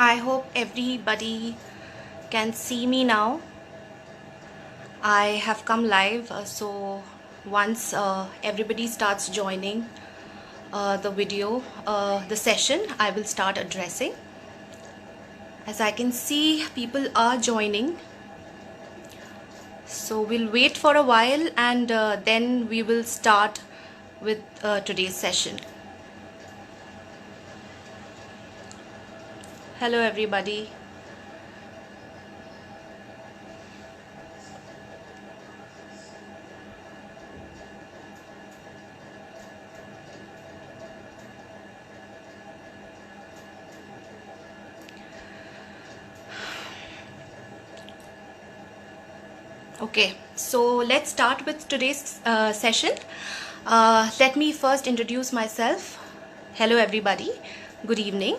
I hope everybody can see me now. I have come live, so once everybody starts joining the video, the session, I will start addressing. As I can see, people are joining. So we'll wait for a while and then we will start with today's session. Hello everybody. Okay, so let's start with today's session. Let me first introduce myself. Hello everybody, good evening.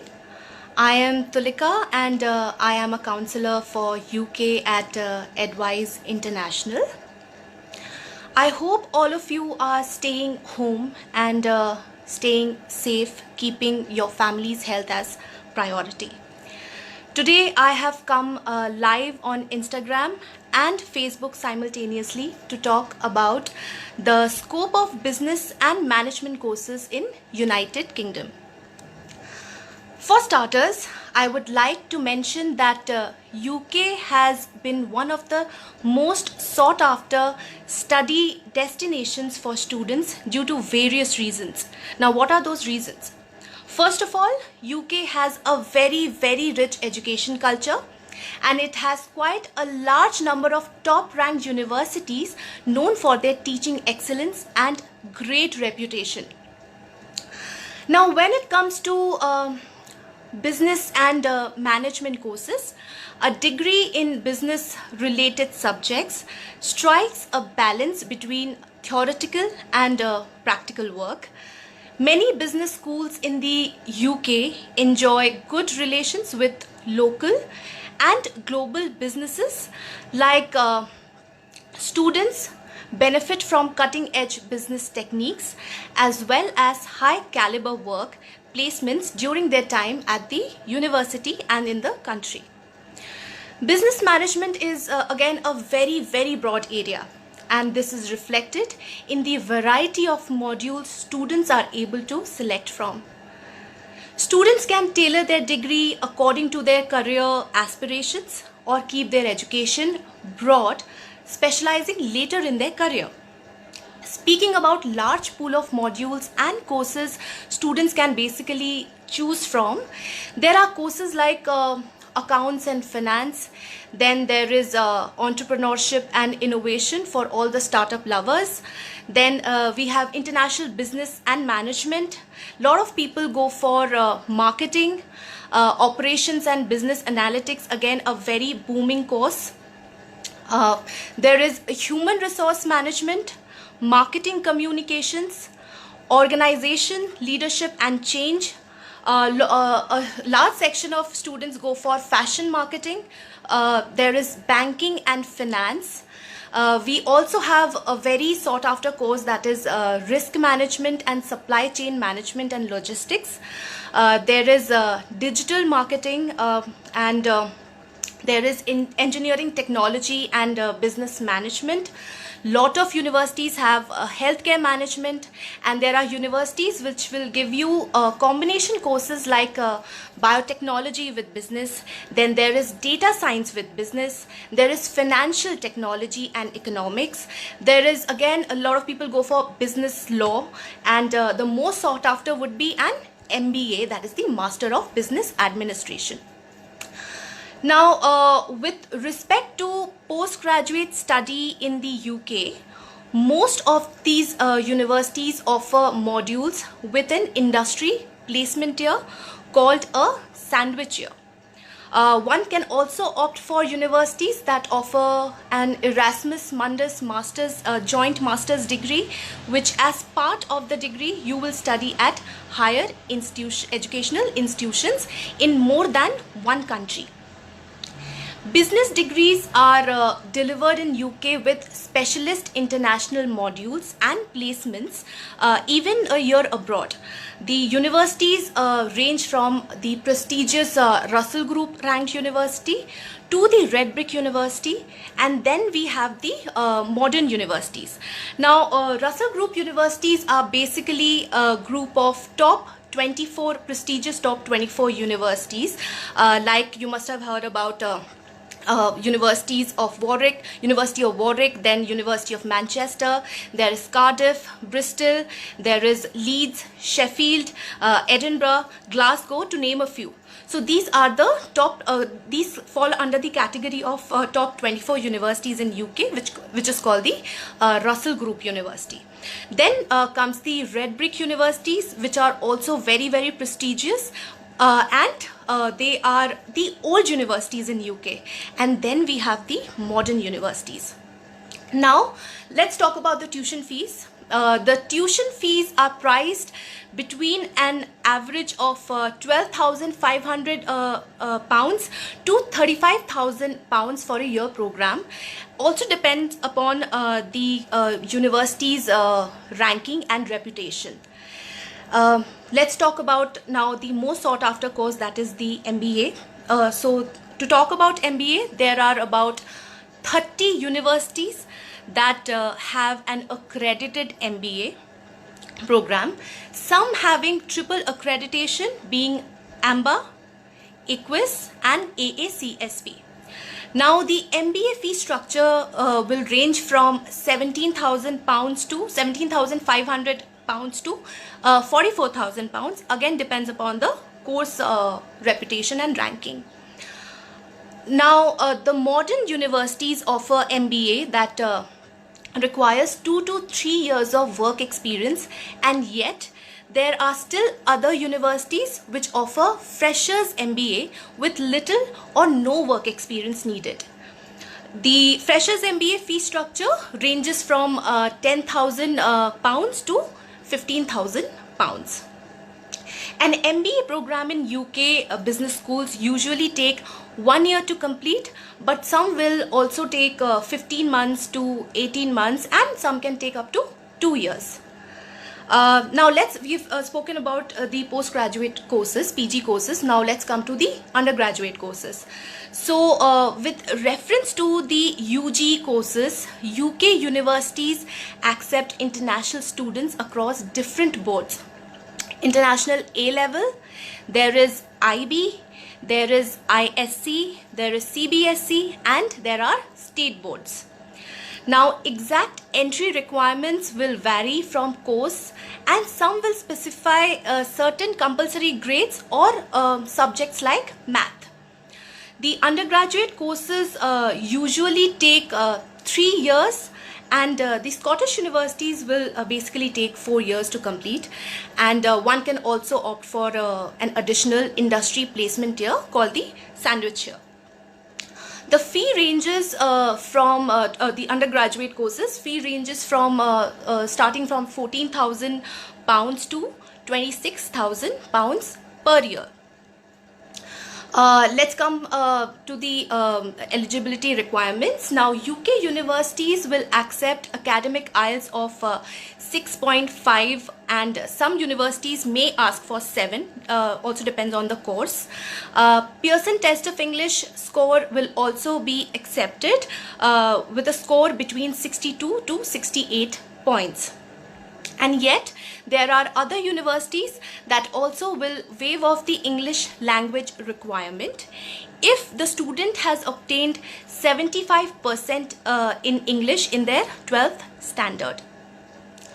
I am Tulika and I am a counselor for UK at Advise International. I hope all of you are staying home and staying safe, keeping your family's health as priority. Today I have come live on Instagram and Facebook simultaneously to talk about the scope of business and management courses in United Kingdom. For starters, I would like to mention that UK has been one of the most sought after study destinations for students due to various reasons. Now, what are those reasons? First of all, UK has a very rich education culture and it has quite a large number of top ranked universities known for their teaching excellence and great reputation. Now, when it comes to business and management courses, a degree in business related subjects strikes a balance between theoretical and practical work. Many business schools in the UK enjoy good relations with local and global businesses, like students benefit from cutting edge business techniques as well as high caliber work placements during their time at the university and in the country. Business management is again a very broad area, and this is reflected in the variety of modules students are able to select from. Students can tailor their degree according to their career aspirations or keep their education broad, specializing later in their career. Speaking about large pool of modules and courses students can basically choose from, there are courses like accounts and finance. Then there is entrepreneurship and innovation for all the startup lovers. Then we have international business and management. A lot of people go for marketing, operations and business analytics, again a very booming course. There is human resource management, marketing communications, organization, leadership and change. A large section of students go for fashion marketing. There is banking and finance. We also have a very sought after course that is risk management and supply chain management and logistics. There is digital marketing and there is in engineering technology and business management. Lot of universities have healthcare management, and there are universities which will give you combination courses like biotechnology with business. Then there is data science with business. There is financial technology and economics. There is again a lot of people go for business law, and the most sought after would be an MBA, that is the Master of Business Administration. Now, with respect to postgraduate study in the UK, most of these universities offer modules within industry placement year called a sandwich year. One can also opt for universities that offer an Erasmus Mundus Masters joint master's degree, which as part of the degree you will study at higher educational institutions in more than one country. Business degrees are delivered in UK with specialist international modules and placements, even a year abroad. The universities range from the prestigious Russell Group ranked university to the Red Brick University, and then we have the modern universities. Now, Russell Group universities are basically a group of top 24 prestigious top 24 universities, like you must have heard about universities of Warwick, University of Warwick, then University of Manchester, there is Cardiff, Bristol, there is Leeds, Sheffield, Edinburgh, Glasgow, to name a few. So these are the top, these fall under the category of top 24 universities in UK, which is called the Russell Group University. Then comes the Red Brick universities, which are also very, very prestigious, and they are the old universities in UK. And then we have the modern universities. Now let's talk about the tuition fees. The tuition fees are priced between an average of £12,500 pounds to £35,000 for a year program. Also depends upon the university's ranking and reputation. Let's talk about now the most sought after course, that is the MBA. So to talk about MBA, there are about 30 universities that have an accredited MBA program, some having triple accreditation being AMBA, AQUIS and AACSP. Now the MBA fee structure will range from £17,000 to £17,500 to £44,000. Again, depends upon the course reputation and ranking. Now the modern universities offer MBA that requires 2 to 3 years of work experience, and yet there are still other universities which offer freshers MBA with little or no work experience needed. The freshers MBA fee structure ranges from £10,000 to £15,000. An MBA program in UK business schools usually take 1 year to complete, but some will also take 15 months to 18 months, and some can take up to 2 years. Now we've spoken about the postgraduate courses, PG courses. Now let's come to the undergraduate courses. So with reference to the UG courses, UK universities accept international students across different boards. International A level, there is IB, there is ISC, there is CBSE, and there are state boards. Now exact entry requirements will vary from course, and some will specify certain compulsory grades or subjects like math. The undergraduate courses usually take 3 years, and the Scottish universities will basically take 4 years to complete, and one can also opt for an additional industry placement year called the sandwich year. The fee ranges from the undergraduate courses, fee ranges from starting from £14,000 to £26,000 per year. Let's come to the eligibility requirements. Now UK universities will accept academic IELTS of 6.5, and some universities may ask for 7, also depends on the course. Pearson Test of English score will also be accepted with a score between 62 to 68 points. And yet there are other universities that also will waive off the English language requirement if the student has obtained 75% in English in their 12th standard.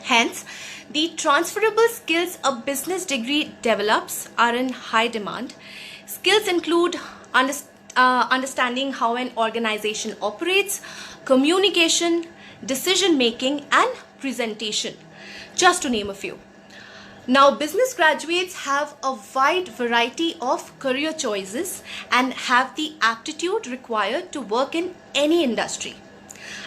Hence, the transferable skills a business degree develops are in high demand. Skills include understanding how an organization operates, communication, decision making, and presentation, just to name a few. Now, business graduates have a wide variety of career choices and have the aptitude required to work in any industry.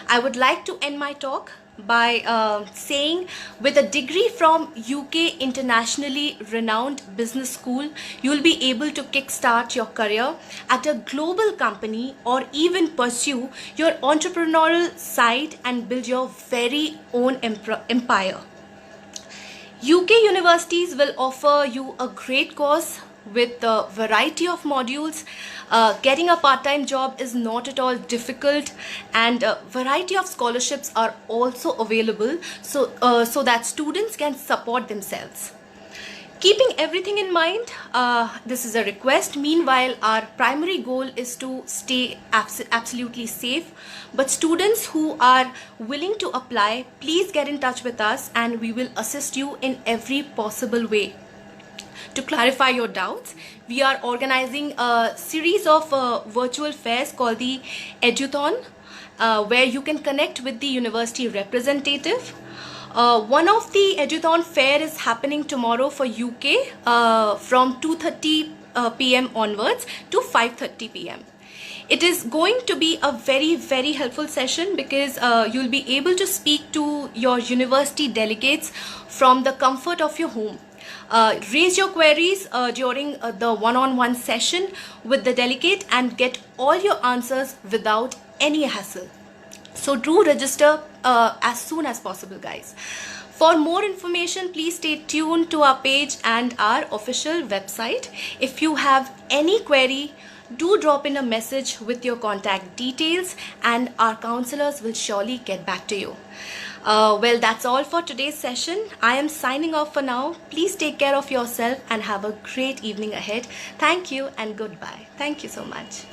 I would like to end my talk by saying with a degree from UK internationally renowned business school, you'll be able to kickstart your career at a global company or even pursue your entrepreneurial side and build your very own empire. UK universities will offer you a great course with a variety of modules. Getting a part-time job is not at all difficult, and a variety of scholarships are also available so that students can support themselves. Keeping everything in mind, this is a request. Meanwhile, our primary goal is to stay absolutely safe. But students who are willing to apply, please get in touch with us and we will assist you in every possible way. To clarify your doubts, we are organizing a series of virtual fairs called the Eduthon, where you can connect with the university representative. One of the Eduthon fair is happening tomorrow for UK from 2:30 p.m. onwards to 5:30 p.m. It is going to be a very helpful session because you'll be able to speak to your university delegates from the comfort of your home. Raise your queries during the one-on-one session with the delegate and get all your answers without any hassle. So do register as soon as possible, guys. For more information, please stay tuned to our page and our official website. If you have any query, do drop in a message with your contact details and our counselors will surely get back to you. Well, that's all for today's session. I am signing off for now. Please take care of yourself and have a great evening ahead. Thank you and goodbye. Thank you so much.